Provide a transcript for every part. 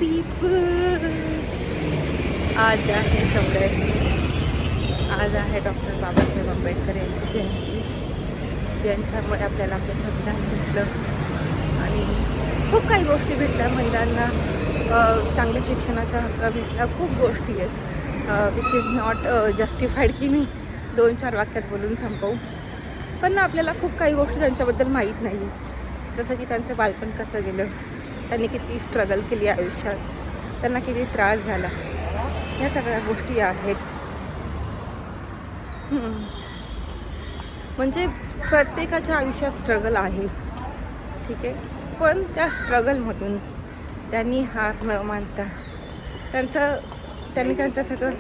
दीप. आज आहे आज आहे डॉक्टर बाबासाहेब आंबेडकर यांची जयंती, ज्यांच्यामुळे आपल्याला आपलं संविधान भेटलं आणि खूप काही गोष्टी भेटल्या. महिलांना चांगल्या शिक्षणाचा हक्क भेटला. खूप गोष्टी आहेत विच इज नॉट जस्टिफाईड की मी 2-4 वाक्यात बोलून संपवू. पण आपल्याला खूप काही गोष्टी त्यांच्याबद्दल माहीत नाही आहे. जसं की त्यांचं बालपण कसं गेलं, त्यांनी किती स्ट्रगल केली आयुष्यात, त्यांना किती त्रास झाला, ह्या सगळ्या गोष्टी आहेत. म्हणजे प्रत्येकाच्या आयुष्यात स्ट्रगल आहे, ठीक आहे. पण त्या स्ट्रगलमधून त्यांनी हार न मानता त्यांनी त्यांचं सगळं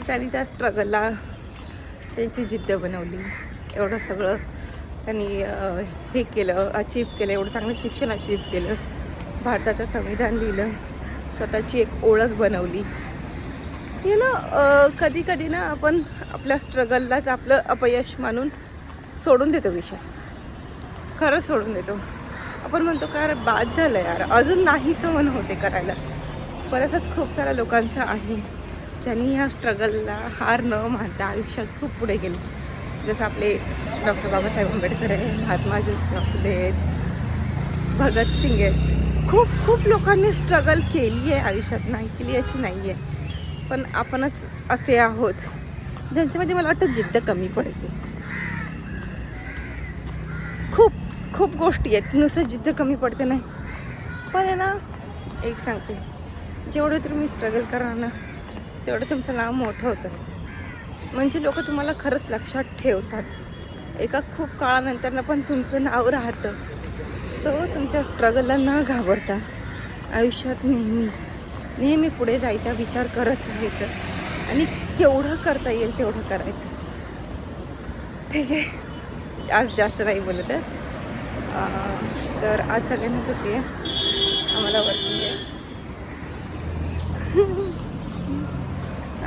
त्यांनी त्या स्ट्रगलला त्यांची जिद्द बनवली. एवढं सगळं त्यांनी हे केलं, अचीव केलं, एवढं चांगलं शिक्षण अचीव केलं, भारताचं संविधान लिहिलं, स्वतःची एक ओळख बनवली. हे ना कधी कधी ना आपण आपल्या स्ट्रगललाच आपलं अपयश मानून सोडून देतो विषय. खरंच सोडून देतो. आपण म्हणतो का अरे बाद झालं यार, अजून नाहीसं मन होते करायला. बरंचच खूप साऱ्या लोकांचं आहे ज्यांनी ह्या स्ट्रगलला हार न मानता आयुष्यात खूप पुढे गेले. जसं आपले डॉक्टर बाबासाहेब आंबेडकर आहे, महात्मा ज्योतिराव फुले आहेत, भगतसिंग आहेत. खूप लोकांनी स्ट्रगल केली आहे आयुष्यात, नाही केली अशी नाही आहे. पण आपणच असे आहोत ज्यांच्यामध्ये मला वाटतं जिद्द कमी पडते. खूप गोष्टी आहेत, नुसतं जिद्द कमी पडते नाही. पण आहे ना, एक सांगते, जेवढं तुम्ही स्ट्रगल करा ना तेवढं तुमचं नाव मोठं होतं. म्हणजे लोक तुम्हाला खरंच लक्षात ठेवतात. एका खूप काळानंतर पण तुमचं नाव राहतं. तो तुमच्या स्ट्रगलला न घाबरता आयुष्यात नेहमी पुढे जायचा विचार करत राहायचं आणि केवढं करता येईल तेवढं करायचं, ठीक आहे. आज जास्त नाही बोलत आहे. तर आज सगळ्यांना सुट्टी आहे, आम्हाला वर्किंग आहे.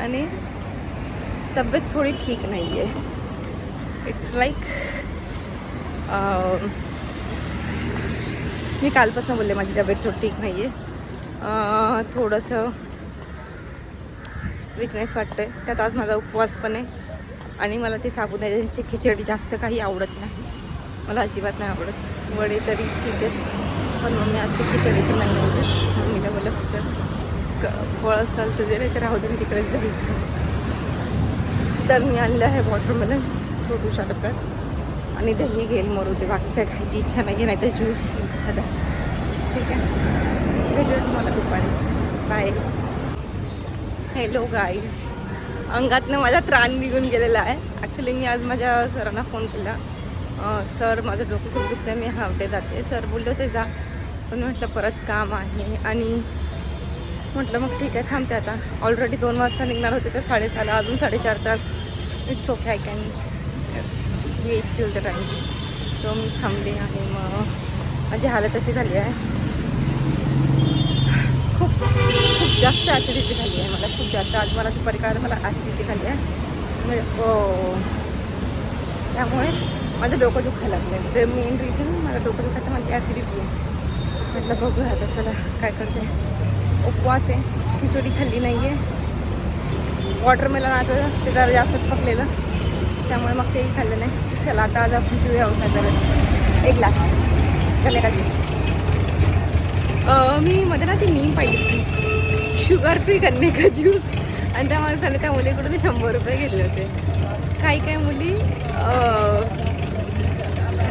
आणि तब्येत थोडी ठीक नाही आहे. इट्स लाईक मी कालपासून बोलले माझी तब्येत थोडी ठीक नाही आहे. थोडंसं विकनेस वाटतं आहे. त्यात आज माझा उपवास पण आहे आणि मला ती साबुदाण्याची खिचडी जास्त काही आवडत नाही. मला अजिबात नाही आवडत. वडे तरी ठीक आहेत, पण मम्मी आज ती खिचडी तर नाही आवडत. मम्मीला बोललं फक्त फळ असाल तर जरी तर राहू दे, मी तिकडेच जाईल. तर मी आणलं आहे वॉटरमेलन छोटूशा डब्यात आणि दही घेईल मरू दे. बाकी काय खायची इच्छा नाही आहे, नाही तर ज्यूस एखादा, ठीक आहे. भेटूया तुम्हाला दुपारी. बाय. हॅलो गाईज, अंगातनं माझा त्राण निघून गेलेला आहे. ॲक्च्युली मी आज माझ्या सरांना फोन केला. सर माझं डोकं खूप दुखतं, मी हाफ डे जाते. सर बोलले होते जा, पण म्हटलं परत काम आहे आणि म्हटलं मग ठीक आहे थांबते. आता ऑलरेडी 2 वाजता निघणार होते तर 6:30, अजून 4.5 तास. It's okay, I can wait till the time. So मी थांबले आणि मग माझी हालत अशी झाली आहे, खूप जास्त ॲसिडिटी झाली आहे मला, खूप जास्त. आज मला दुपारी काळात मला ॲसिडिटी झाली आहे, म्हणजे त्यामुळे माझं डोकं दुखायला लागलं. तर मेन रिझन माझं डोकं दुखायचं म्हणजे ॲसिडिटी आहे. म्हटलं बघूया आता, चला काय करते. उपवास आहे, खिचडी खाल्ली नाही आहे. वॉटरमेलन आता ते जरा जास्तच पकलेलं, त्यामुळे मग तेही खाल्लं नाही. चला आता आज आपण पिऊया उसाचा रस, 1 ग्लास गन्ने का ज्यूस. मी मध्ये ना ती मीम पाहिली, शुगर फ्री गन्ने का ज्यूस, आणि त्या माणसाने त्या मुलीकडून 100 रुपये घेतले होते. काही मुली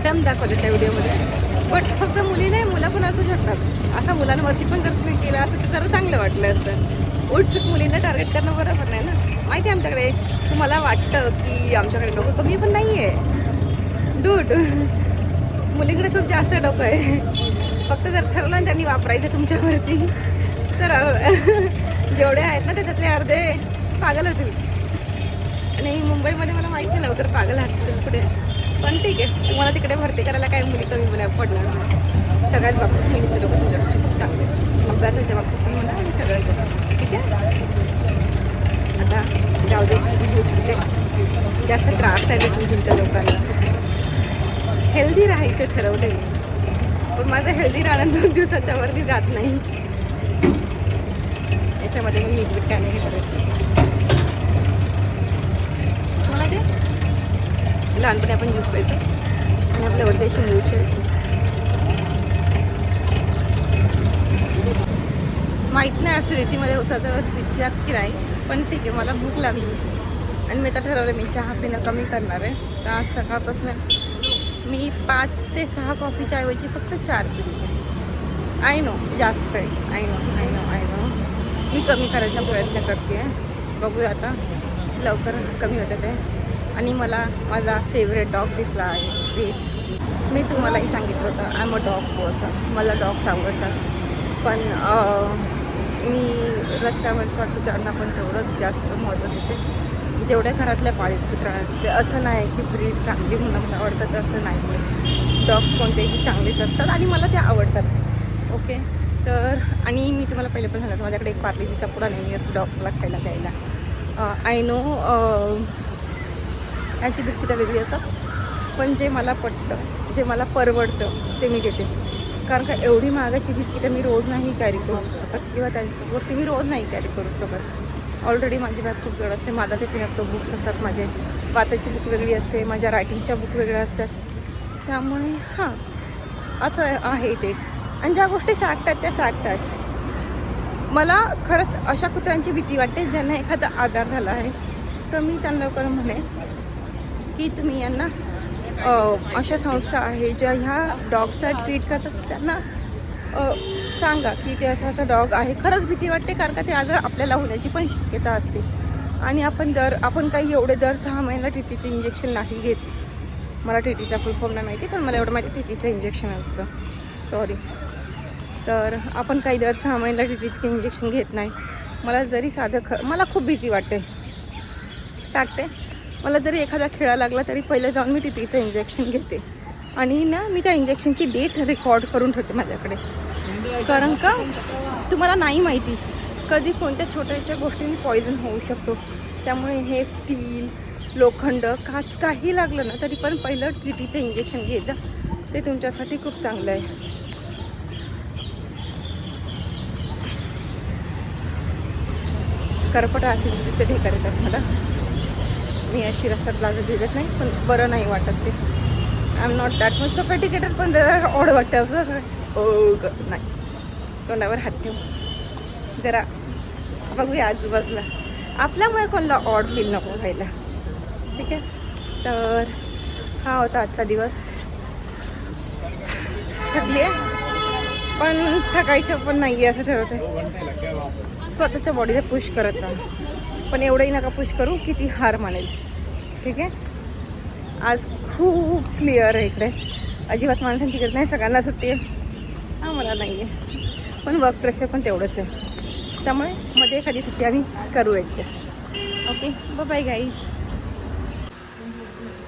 दम दाखवले त्या व्हिडिओमध्ये. बट फक्त मुली नाही, मुलं पण असू शकतात. असा मुलांवरती पण जर तुम्ही केलं असं तर जरा चांगलं वाटलं असतं. उठसूट मुलींना टार्गेट करणं बरोबर नाही ना. माहिती आहे आमच्याकडे, तुम्हाला वाटतं की आमच्याकडे डोकं कमी, पण नाही आहे डूड. मुलींकडे खूप जास्त डोकं आहे. फक्त जर ठरवलं आणि त्यांनी वापरायचं तुमच्यावरती तर जेवढे आहेत ना त्याच्यातले अर्धे पागल होतील. आणि मुंबईमध्ये मला माहीत नाही लवकर पागल असतील कुठे, पण ठीक आहे. तुम्हाला तिकडे भरती करायला काय मुली कमी पडणार नाही. सगळ्याच बाबतीत मुलीचे लोक तुमच्याकडे खूप चांगले, अभ्यासाच्या बाबतीत पण म्हणा आणि सगळ्याच, ठीक आहे. आता जाऊ दे, जास्त त्रास आहे देखील तुमच्या लोकांना. हेल्दी राहायचं ठरवलं आहे. पण माझं हेल्दी राहणं 2 दिवसाच्या वरती जात नाही. याच्यामध्ये मी मीठ काय नाही करायचं. मला ते लहानपणी आपण ज्यूस प्यायचो आणि आपल्यावरती अशी मिळूचे माहीत नाही ॲसिडिटीमध्ये उसाचा रस पितात की नाही, पण ठीक आहे. मला भूक लागली आणि मी आता ठरवलं मी चहा पिणं कमी करणार आहे. तर आज सकाळपासून मी 5 ते 6 कॉफीच्या ऐवजी फक्त 4 पिली. आय नो जास्त आहे, आय नो मी कमी करायचा प्रयत्न करते आहे. बघूया आता लवकर कमी होतं ते. आणि मला माझा फेवरेट डॉग दिसला आहे. मी तुम्हालाही सांगितलं होतं I am a dog person. मला डॉग्स आवडतात, पण मी रस्त्यावरच्या कुत्र्यांना पण तेवढंच जास्त महत्त्व देते जेवढ्या घरातल्या पाळीव कुत्र्यांना. ते असं नाही की ब्रीड चांगली म्हणून मला आवडतात, असं नाही आहे. डॉग्स कोणतेही चांगलेच असतात आणि मला ते आवडतात. ओके, तर आणि मी तुम्हाला पहिले पण सांगितलं माझ्याकडे एक पार्लेजीचा पुडा नेहमी असं डॉग्सला खायला द्यायला. आय नो यांची बिस्किटं वेगळी असतात, पण जे मला पटतं, जे मला परवडतं ते मी घेते. कारण का एवढी महागाची बिस्किटं मी रोज नाही कॅरी करू शकत किंवा त्यांच्यावरती मी रोज नाही कॅरी करू शकत. ऑलरेडी माझी बॅग खूप जड असते. माझा ते नसतो, बुक्स असतात माझे, वाचायची बुक वेगळी असते, माझ्या रायटिंगच्या बुक वेगळ्या असतात. त्यामुळे हां असं आहे ते. आणि ज्या गोष्टी फॅक्ट आहेत त्या फॅक्ट आहेत. मला खरंच अशा कुत्र्यांची भीती वाटते ज्यांना एखादा आजार झाला आहे. तर मी त्यांना लवकर म्हणेन की तुम्ही यांना अशा संस्था आहे ज्या ह्या डॉग्सला ट्रीट करतात, त्यांना सांगा की ते असं डॉग आहे. खरंच भीती वाटते कारण का ते आजार आपल्याला होण्याची पण शक्यता असते. आणि आपण काही एवढे दर 6 महिन्याला टीटीचं इंजेक्शन नाही घेत. मला टीटीचा फुल फॉर्म नाही माहिती, पण मला एवढं माहिती टीटीचं इंजेक्शन असतं. सॉरी. तर आपण काही दर 6 महिन्याला टीटीचं इंजेक्शन घेत नाही. मला जरी साधं मला खूप भीती वाटते, टाकते. मला जरी एखादा खेळा लागला तरी पहिलं जाऊन मी टीटीचं इंजेक्शन घेते. आणि ना मी त्या इंजेक्शनची डेट रेकॉर्ड करून ठेवते माझ्याकडे. कारण का तुम्हाला नाही माहिती कधी कोणत्या छोट्याच्या गोष्टींनी पॉयझन होऊ शकतो. त्यामुळे हे स्टील, लोखंड, काच काही लागलं ना तरी पण पहिलं टीटीचं इंजेक्शन घ्यायचं. ते तुमच्यासाठी खूप चांगलं आहे. करपट ॲसिडिटीचे ढेकर येतात मला. मी अशी रस्त्यात लागत दिलत नाही, पण बरं नाही वाटत ते. I am not that much sophisticated, पण जरा ऑड वाटतं असं. नाही, तोंडावर हात ठेव जरा, बघूया आजूबाजूला. आपल्यामुळे कोणाला ऑड फील नको व्हायला. ठीक आहे. तर हा होता आजचा दिवस. थकली आहे, पण थकायचं पण नाही आहे असं ठरवत आहे. स्वतःच्या बॉडीला पुश करत राहा, पण एवढंही नका पुश करू की ती हार मानेल. ठीक आहे. आज खूप क्लिअर आहे इकडे, अजिबात माणसांची गरज नाही, सगळ्यांना सुट्टी आहे. हां मला नाही आहे, पण वर्क प्रेशर पण तेवढंच आहे. त्यामुळे मध्ये एखादी सुट्टी आम्ही करू ॲडजस्ट. Okay, bye guys.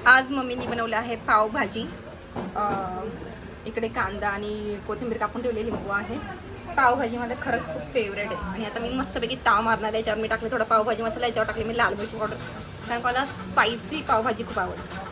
आज मम्मीनी बनवलं आहे पावभाजी. इकडे कांदा आणि कोथिंबीर कापून ठेवलेली लिंबू आहे. पावभाजी मला खरंच खूप फेवरेट आहे. आणि आता मी मस्तपैकी ताव मारणार आहे. याच्यावर मी टाकले थोडा पावभाजी मसाला, याच्यावर टाकले मी लाल मिरची पावडर, कारण मला स्पायसी पावभाजी खूप आवडते.